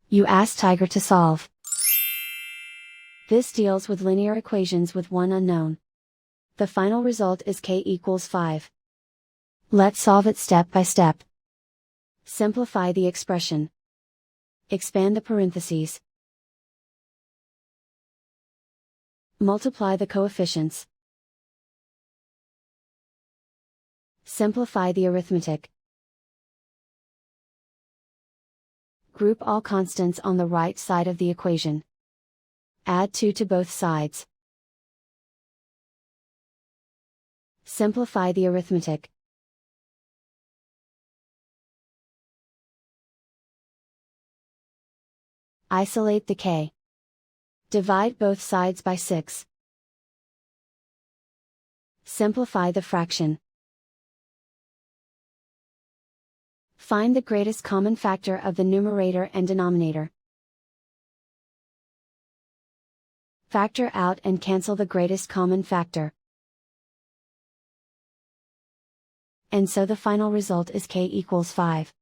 You ask Tiger to solve. This deals with linear equations with one unknown. The final result is k equals 5. Let's solve it step by step. Simplify the expression. Expand the parentheses. Multiply the coefficients. Simplify the arithmetic. Group all constants on the right side of the equation. Add 2 to both sides. Simplify the arithmetic. Isolate the k. Divide both sides by 6. Simplify the fraction. Find the greatest common factor of the numerator and denominator. Factor out and cancel the greatest common factor. And so the final result is k equals 5.